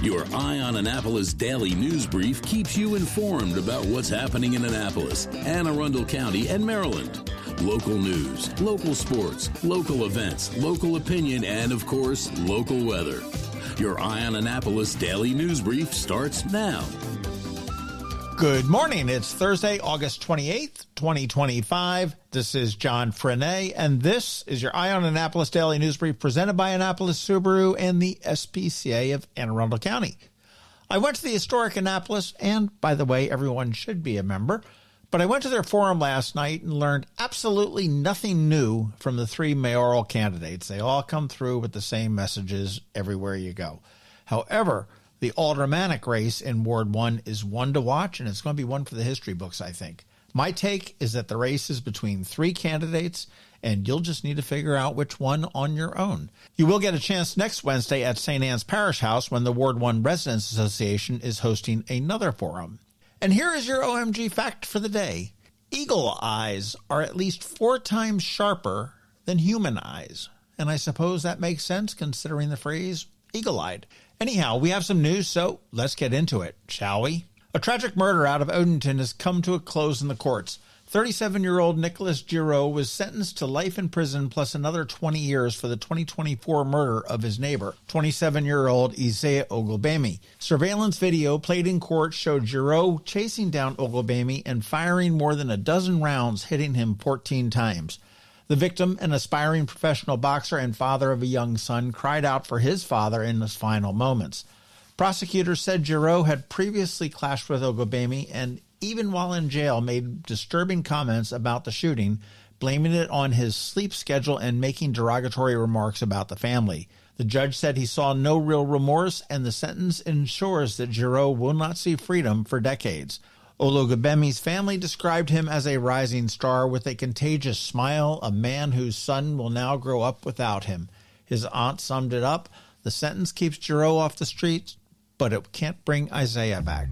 Your Eye on Annapolis daily news brief keeps you informed about what's happening in Annapolis, Anne Arundel County, and Maryland. Local news, local sports, local events, local opinion, and, of course, local weather. Your Eye on Annapolis daily news brief starts now. Good morning. It's Thursday, August 28th, 2025. This is John Frenaye, and this is your Eye on Annapolis Daily News Brief presented by Annapolis Subaru and the SPCA of Anne Arundel County. I went to the historic Annapolis, and by the way, everyone should be a member, but I went to their forum last night and learned absolutely nothing new from the three mayoral candidates. They all come through with the same messages everywhere you go. However, the Almanac race in Ward 1 is one to watch, and it's going to be one for the history books, I think. My take is that the race is between three candidates, and you'll just need to figure out which one on your own. You will get a chance next Wednesday at St. Anne's Parish House when the Ward 1 Residents Association is hosting another forum. And here is your OMG fact for the day. Eagle eyes are at least 4 times sharper than human eyes. And I suppose that makes sense considering the phrase eagle-eyed. Anyhow, we have some news, so let's get into it, shall we? A tragic murder out of Odenton has come to a close in the courts. 37-year-old Nicholas Giraud was sentenced to life in prison plus another 20 years for the 2024 murder of his neighbor, 27-year-old Isaiah Oglebami. Surveillance video played in court showed Giraud chasing down Oglebami and firing more than a dozen rounds, hitting him 14 times. The victim, an aspiring professional boxer and father of a young son, cried out for his father in his final moments. Prosecutors said Giraud had previously clashed with Oglebami and, even while in jail, made disturbing comments about the shooting, blaming it on his sleep schedule and making derogatory remarks about the family. The judge said he saw no real remorse, and the sentence ensures that Giraud will not see freedom for decades. Oglebami's family described him as a rising star with a contagious smile, a man whose son will now grow up without him. His aunt summed it up: the sentence keeps Giraud off the streets, but it can't bring Isaiah back.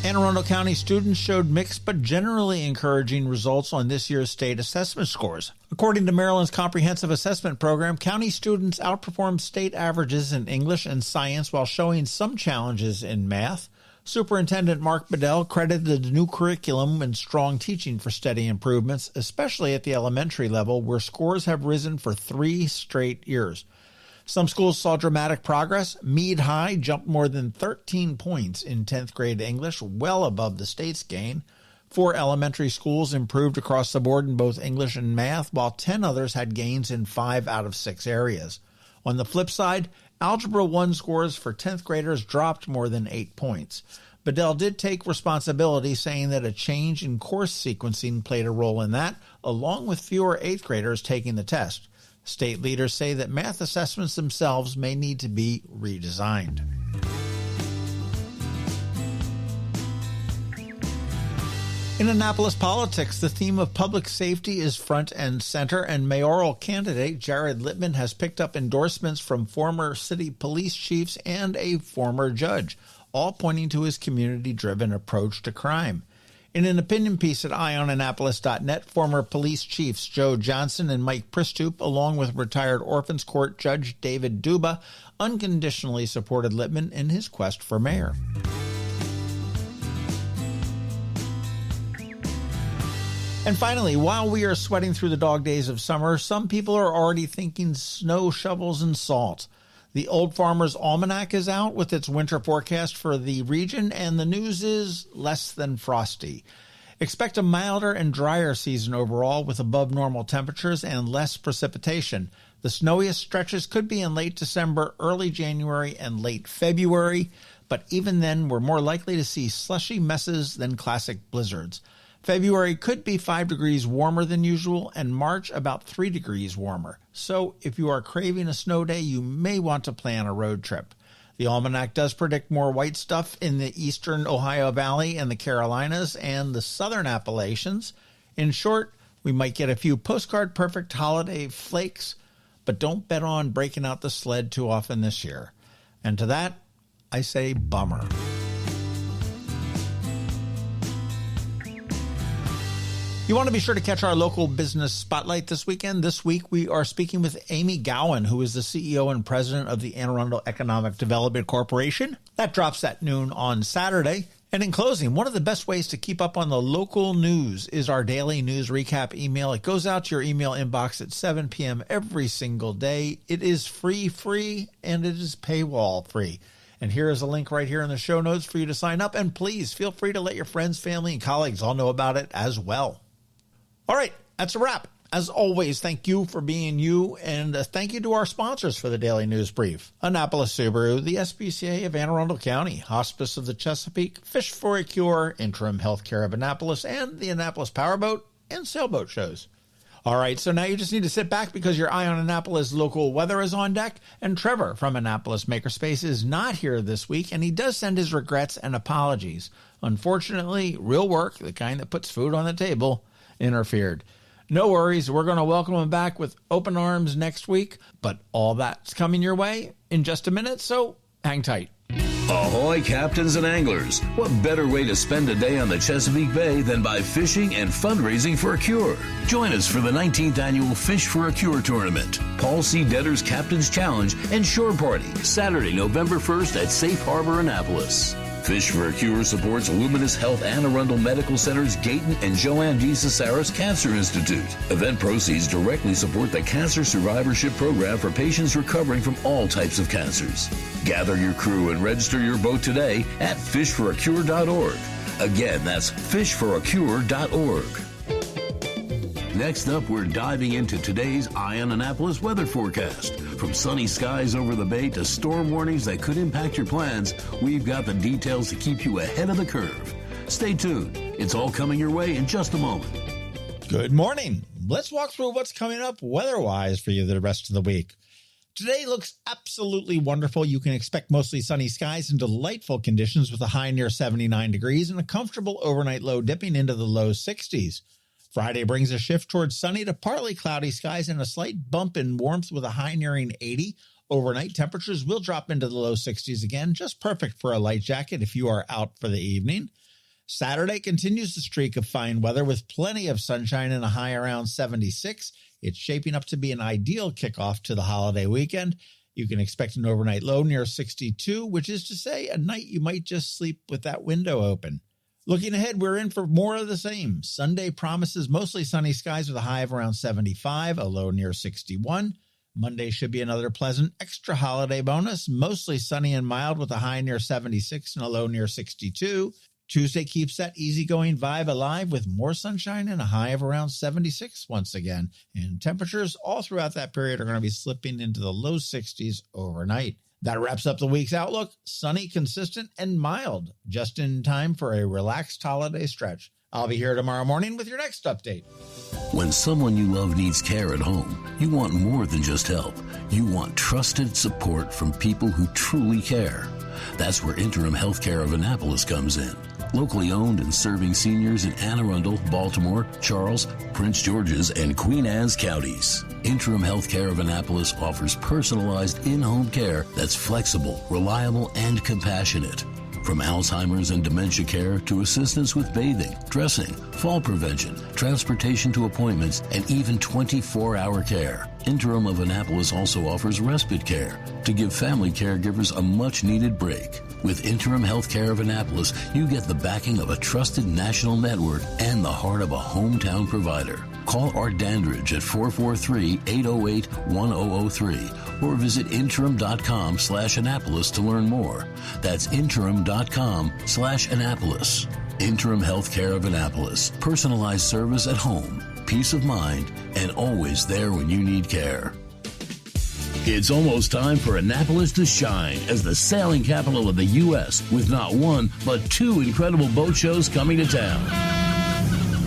Anne Arundel County students showed mixed but generally encouraging results on this year's state assessment scores. According to Maryland's Comprehensive Assessment Program, county students outperformed state averages in English and science while showing some challenges in math. Superintendent Mark Bedell credited the new curriculum and strong teaching for steady improvements, especially at the elementary level, where scores have risen for 3 straight years. Some schools saw dramatic progress. Meade High jumped more than 13 points in 10th grade English, well above the state's gain. 4 elementary schools improved across the board in both English and math, while 10 others had gains in 5 out of 6 areas. On the flip side, Algebra 1 scores for 10th graders dropped more than 8 points. Bedell did take responsibility, saying that a change in course sequencing played a role in that, along with fewer 8th graders taking the test. State leaders say that math assessments themselves may need to be redesigned. In Annapolis politics, the theme of public safety is front and center, and mayoral candidate Jared Littman has picked up endorsements from former city police chiefs and a former judge, all pointing to his community-driven approach to crime. In an opinion piece at eyeonannapolis.net, former police chiefs Joe Johnson and Mike Pristoop, along with retired Orphans Court Judge David Duba, unconditionally supported Littman in his quest for mayor. And finally, while we are sweating through the dog days of summer, some people are already thinking snow shovels and salt. The Old Farmer's Almanac is out with its winter forecast for the region, and the news is less than frosty. Expect a milder and drier season overall with above normal temperatures and less precipitation. The snowiest stretches could be in late December, early January, and late February, but even then we're more likely to see slushy messes than classic blizzards. February could be 5 degrees warmer than usual, and March about 3 degrees warmer. So if you are craving a snow day, you may want to plan a road trip. The Almanac does predict more white stuff in the eastern Ohio Valley and the Carolinas and the southern Appalachians. In short, we might get a few postcard-perfect holiday flakes, but don't bet on breaking out the sled too often this year. And to that, I say bummer. You want to be sure to catch our local business spotlight this weekend. This week, we are speaking with Amy Gowan, who is the CEO and president of the Anne Arundel Economic Development Corporation. That drops at noon on Saturday. And in closing, one of the best ways to keep up on the local news is our daily news recap email. It goes out to your email inbox at 7 p.m. every single day. It is free, and it is paywall free. And here is a link right here in the show notes for you to sign up. And please feel free to let your friends, family, and colleagues all know about it as well. All right, that's a wrap. As always, thank you for being you, and thank you to our sponsors for the Daily News Brief. Annapolis Subaru, the SPCA of Anne Arundel County, Hospice of the Chesapeake, Fish for a Cure, Interim Healthcare of Annapolis, and the Annapolis Powerboat and Sailboat Shows. All right, so now you just need to sit back because your Eye on Annapolis local weather is on deck, and Trevor from Annapolis Makerspace is not here this week, and he does send his regrets and apologies. Unfortunately, real work, the kind that puts food on the table, interfered. No worries, we're going to welcome him back with open arms next week, but all that's coming your way in just a minute, so hang tight. Ahoy, captains and anglers. What better way to spend a day on the Chesapeake Bay than by fishing and fundraising for a cure? Join us for the 19th annual Fish for a Cure tournament, Paul C. Detter's Captain's Challenge and Shore Party, Saturday, November 1st at Safe Harbor, Annapolis. Fish for a Cure supports Luminous Health Anne Arundel Medical Center's Gayton and Joanne D. Cesaris Cancer Institute. Event proceeds directly support the Cancer Survivorship Program for patients recovering from all types of cancers. Gather your crew and register your boat today at fishforacure.org. Again, that's fishforacure.org. Next up, we're diving into today's Eye on Annapolis weather forecast. From sunny skies over the bay to storm warnings that could impact your plans, we've got the details to keep you ahead of the curve. Stay tuned. It's all coming your way in just a moment. Good morning. Let's walk through what's coming up weather-wise for you the rest of the week. Today looks absolutely wonderful. You can expect mostly sunny skies and delightful conditions with a high near 79 degrees and a comfortable overnight low dipping into the low 60s. Friday brings a shift towards sunny to partly cloudy skies and a slight bump in warmth with a high nearing 80. Overnight temperatures will drop into the low 60s again, just perfect for a light jacket if you are out for the evening. Saturday continues the streak of fine weather with plenty of sunshine and a high around 76. It's shaping up to be an ideal kickoff to the holiday weekend. You can expect an overnight low near 62, which is to say a night you might just sleep with that window open. Looking ahead, we're in for more of the same. Sunday promises mostly sunny skies with a high of around 75, a low near 61. Monday should be another pleasant extra holiday bonus, mostly sunny and mild with a high near 76 and a low near 62. Tuesday keeps that easygoing vibe alive with more sunshine and a high of around 76 once again. And temperatures all throughout that period are going to be slipping into the low 60s overnight. That wraps up the week's outlook. Sunny, consistent, and mild, just in time for a relaxed holiday stretch. I'll be here tomorrow morning with your next update. When someone you love needs care at home, you want more than just help. You want trusted support from people who truly care. That's where Interim Healthcare of Annapolis comes in. Locally owned and serving seniors in Anne Arundel, Baltimore, Charles, Prince George's, and Queen Anne's counties. Interim Healthcare of Annapolis offers personalized in-home care that's flexible, reliable, and compassionate. From Alzheimer's and dementia care to assistance with bathing, dressing, fall prevention, transportation to appointments, and even 24-hour care. Interim of Annapolis also offers respite care to give family caregivers a much-needed break. With Interim Healthcare of Annapolis, you get the backing of a trusted national network and the heart of a hometown provider. Call Art Dandridge at 443-808-1003 or visit interim.com/Annapolis to learn more. That's interim.com/Annapolis. Interim Healthcare of Annapolis. Personalized service at home, peace of mind, and always there when you need care. It's almost time for Annapolis to shine as the sailing capital of the U.S. with not one, but two incredible boat shows coming to town.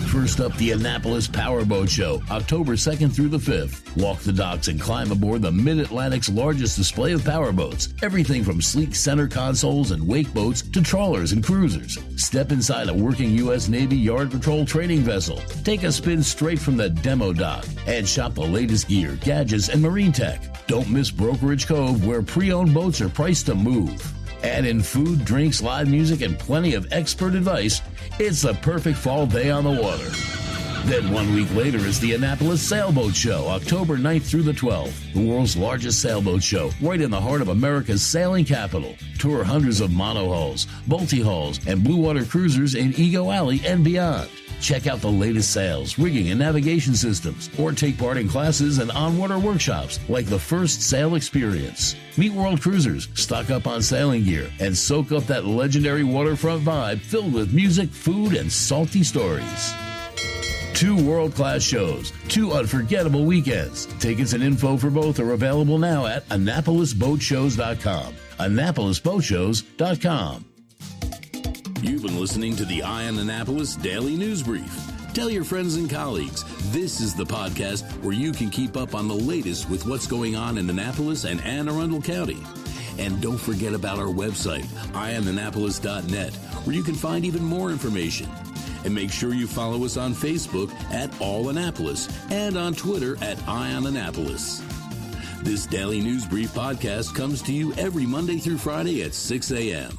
First up, the Annapolis Powerboat Show, October 2nd through the 5th. Walk the docks and climb aboard the Mid-Atlantic's largest display of powerboats. Everything from sleek center consoles and wake boats to trawlers and cruisers. Step inside a working U.S. Navy Yard Patrol training vessel. Take a spin straight from the demo dock and shop the latest gear, gadgets, and marine tech. Don't miss Brokerage Cove, where pre-owned boats are priced to move. Add in food, drinks, live music, and plenty of expert advice. It's the perfect fall day on the water. Then 1 week later is the Annapolis Sailboat Show, October 9th through the 12th. The world's largest sailboat show, right in the heart of America's sailing capital. Tour hundreds of monohulls, multi-hulls, and blue water cruisers in Ego Alley and beyond. Check out the latest sails, rigging, and navigation systems, or take part in classes and on-water workshops like the First Sail Experience. Meet world cruisers, stock up on sailing gear, and soak up that legendary waterfront vibe filled with music, food, and salty stories. 2 world-class shows, 2 unforgettable weekends. Tickets and info for both are available now at AnnapolisBoatShows.com. AnnapolisBoatShows.com. You've been listening to the Eye on Annapolis Daily News Brief. Tell your friends and colleagues, this is the podcast where you can keep up on the latest with what's going on in Annapolis and Anne Arundel County. And don't forget about our website, eyeonannapolis.net, where you can find even more information. And make sure you follow us on Facebook at All Annapolis and on Twitter at Eye on Annapolis. This Daily News Brief podcast comes to you every Monday through Friday at 6 a.m.